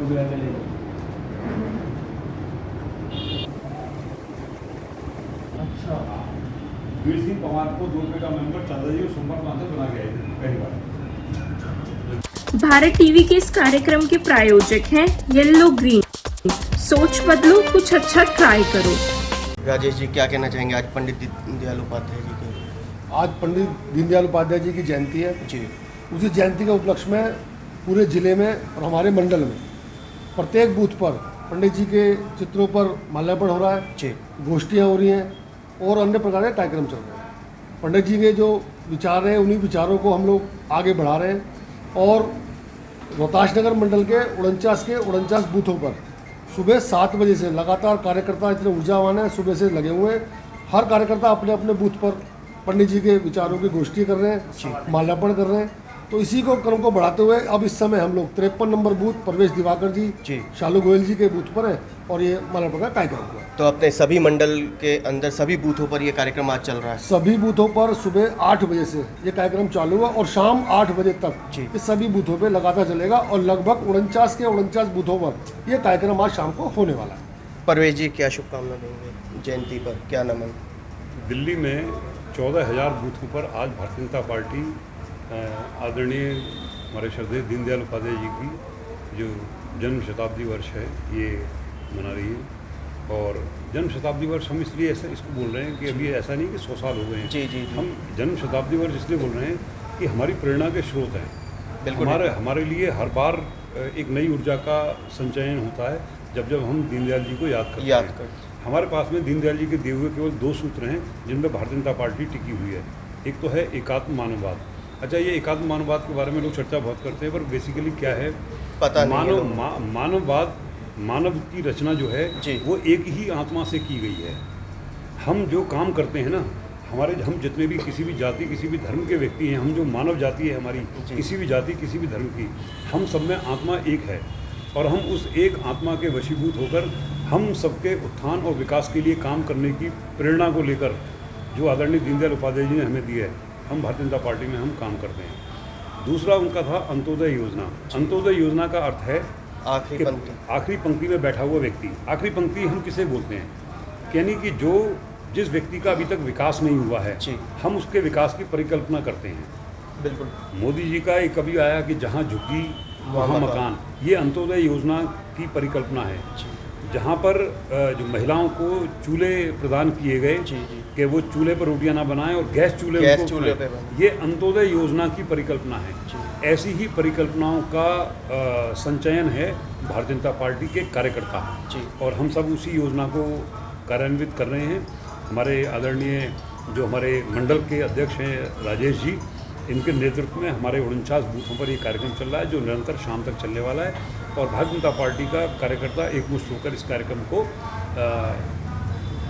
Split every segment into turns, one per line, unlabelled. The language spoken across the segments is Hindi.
बिहार के लिए।
अच्छा, वीर सिंह पवार को 2 रुपये का मेंबर चंद्रजी और सोमवार मानकर बना के आए थे पहली बार।
भारत टीवी के इस कार्यक्रम के प्रायोजक हैं येलो ग्रीन। सोच बदलो, कुछ अच्छा ट्राई करो।
राजेश जी क्या कहना चाहेंगे आज पंडित दीनदयाल उपाध्याय जी के?
आज पंडित दीनदयाल उपाध्याय जी की जयंती है
जी।
उसी जयंती के उपलक्ष्य में पूरे ज़िले में और हमारे मंडल में प्रत्येक बूथ पर पंडित जी के चित्रों पर माल्यार्पण हो रहा है
जी।
गोष्ठियाँ हो रही हैं और अन्य प्रकार के कार्यक्रम चल रहे हैं। पंडित जी के जो विचार हैं उन्हीं विचारों को हम लोग आगे बढ़ा रहे हैं और रोहतास नगर मंडल के 49 बूथों पर सुबह 7 बजे से लगातार कार्यकर्ता इतने ऊर्जावान हैं, सुबह से लगे हुए हैं। हर कार्यकर्ता अपने अपने बूथ पर पंडित जी के विचारों की गोष्ठी कर रहे हैं, माल्यार्पण कर रहे हैं। तो इसी को क्रम को बढ़ाते हुए अब इस समय हम लोग 53 नंबर बूथ प्रवेश दिवाकर जी शालू गोयल जी के बूथ पर हैं और ये माल्यार्पण का कार्यक्रम हुआ।
तो अपने सभी मंडल के अंदर सभी बूथों पर ये कार्यक्रम आज चल रहा है?
सभी बूथों पर सुबह 8 बजे से ये कार्यक्रम चालू हुआ और शाम 8 बजे तक ये सभी बूथों पे लगातार चलेगा और लगभग 49 बूथों पर ये कार्यक्रम आज शाम को होने वाला है।
परवेश जी क्या शुभकामना देंगे जयंती पर, क्या नमन?
दिल्ली में 14,000 बूथों पर आज भारतीय जनता पार्टी आदरणीय हमारे श्रद्धेय दीनदयाल उपाध्याय जी की जो जन्म शताब्दी वर्ष है ये मना रही है। और जन्म शताब्दी वर्ष हम इसलिए ऐसा इसको बोल रहे हैं कि अभी ऐसा नहीं कि 100 साल हो गए हैं।
जी।
हम जन्म शताब्दी वर्ष इसलिए बोल रहे हैं कि हमारी प्रेरणा के स्रोत हैं। हमारे लिए हर बार एक नई ऊर्जा का संचयन होता है जब हम दीनदयाल जी को याद करते हैं। हमारे पास में दीनदयाल जी के दिए हुए केवल 2 सूत्र हैं जिनमें भारतीय जनता पार्टी टिकी हुई है। एक तो है एकात्म मानववाद। अच्छा, ये एकात्म मानववाद के बारे में लोग चर्चा बहुत करते हैं पर बेसिकली क्या है
पता नहीं।
मानववाद, मानव की रचना जो है वो एक ही आत्मा से की गई है। हम जो काम करते हैं ना, हम जितने भी किसी भी जाति किसी भी धर्म के व्यक्ति हैं, हम जो मानव जाति है हमारी, किसी भी जाति किसी भी धर्म की, हम सब में आत्मा एक है और हम उस एक आत्मा के वशीभूत होकर हम सबके उत्थान और विकास के लिए काम करने की प्रेरणा को लेकर जो आदरणीय दीनदयाल उपाध्याय जी ने हमें दी है, हम भारतीय जनता पार्टी में हम काम करते हैं। दूसरा उनका था अंत्योदय योजना। अंत्योदय योजना का अर्थ है आखिरी पंक्ति में बैठा हुआ व्यक्ति। आखिरी पंक्ति हम किसे बोलते हैं? यानी कि जिस व्यक्ति का अभी तक विकास नहीं हुआ है हम उसके विकास की परिकल्पना करते हैं।
बिल्कुल।
मोदी जी का एक कभी आया कि जहाँ झुग्गी वहाँ मकान, ये अंत्योदय योजना की परिकल्पना है जहाँ पर जो महिलाओं को चूल्हे प्रदान किए गए कि वो चूल्हे पर रोटियां ना बनाएं और गैस चूल्हे पे, ये अंत्योदय योजना की परिकल्पना है। ऐसी ही परिकल्पनाओं का संचयन है भारतीय जनता पार्टी के कार्यकर्ता और हम सब उसी योजना को कार्यान्वित कर रहे हैं। हमारे आदरणीय जो हमारे मंडल के अध्यक्ष हैं राजेश जी, इनके नेतृत्व में हमारे 49 बूथों पर ये कार्यक्रम चल रहा है जो निरंतर शाम तक चलने वाला है और भारतीय जनता पार्टी का कार्यकर्ता एकमुश्त होकर इस कार्यक्रम को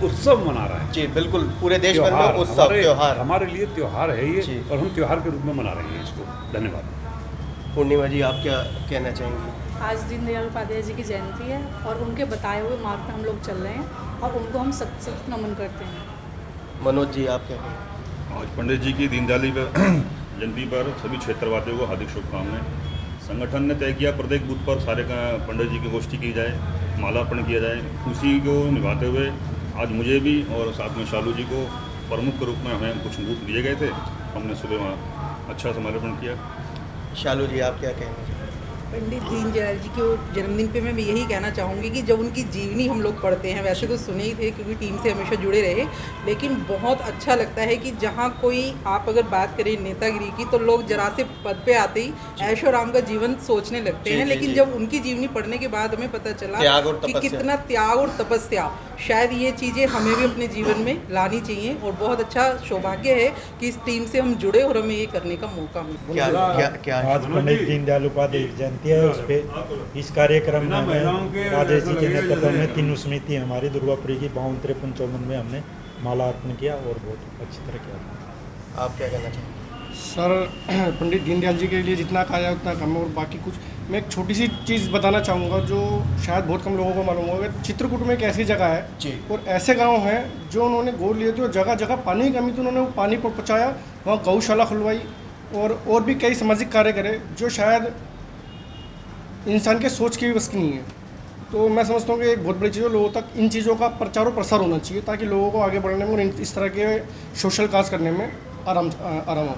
उत्सव मना रहा है।
जी बिल्कुल, पूरे देश भर में उत्सव त्योहार
हमारे लिए त्योहार है ये और हम त्योहार के रूप में मना रहे हैं इसको। धन्यवाद।
पूर्णिमा जी आप क्या कहना चाहेंगी?
आज दीनदयाल उपाध्याय जी की जयंती है और उनके बताए हुए मार्ग पर हम लोग चल रहे हैं और उनको हम सच नमन करते हैं।
मनोज जी आप क्या कहेंगे?
आज पंडित जी की दीनदयाली जयंती पर सभी क्षेत्रवासियों को हार्दिक शुभकामनाएं। संगठन ने तय किया प्रत्येक बूथ पर सारे पंडित जी की गोष्ठी की जाए, मालार्पण किया जाए। उसी को निभाते हुए आज मुझे भी और साथ में शालू जी को प्रमुख के रूप में हमें कुछ बूथ दिए गए थे, हमने सुबह वहाँ अच्छा से मालार्पण किया।
शालू जी आप क्या कहेंगे?
पंडित दीनदयाल जी के जन्मदिन पे मैं यही कहना चाहूँगी कि जब उनकी जीवनी हम लोग पढ़ते हैं, वैसे तो सुने ही थे क्योंकि टीम से हमेशा जुड़े रहे, लेकिन बहुत अच्छा लगता है कि जहाँ कोई आप अगर बात करें नेतागिरी की तो लोग जरा से पद पे आते ही ऐशो आराम का जीवन सोचने लगते हैं, लेकिन जब उनकी जीवनी पढ़ने के बाद हमें पता चला कि कितना त्याग और तपस्या, शायद ये चीज़ें हमें भी अपने जीवन में लानी चाहिए और बहुत अच्छा सौभाग्य है कि इस टीम से हम जुड़े और हमें ये करने का मौका मिला।
आज पंडित दीनदयाल उपाध्याय जयंती है, उस पर इस कार्यक्रम में राजेश जी के नेतृत्व में 3 समिति हमारी दुर्गापुरी की 52-53-54 में हमने मालार्पण किया और बहुत अच्छी तरह किया।
आप क्या कहना चाहेंगे?
सर, पंडित दीनदयाल जी के लिए जितना कहा जाए उतना कम है और बाकी कुछ मैं एक छोटी सी चीज़ बताना चाहूँगा जो शायद बहुत कम लोगों को मालूम होगा। चित्रकूट में एक ऐसी जगह है और ऐसे गांव हैं जो उन्होंने गोद लिए थे और जगह जगह पानी की कमी तो उन्होंने वो पानी पहुँचाया, वहाँ गौशाला खुलवाई और भी कई सामाजिक कार्य करे जो शायद इंसान के सोच की भी बस की नहीं है। तो मैं समझता हूँ कि एक बहुत बड़ी चीज़ है, लोगों तक इन चीज़ों का प्रचार और प्रसार होना चाहिए ताकि लोगों को आगे बढ़ने में और इस तरह के सोशल काज करने में आराम हो।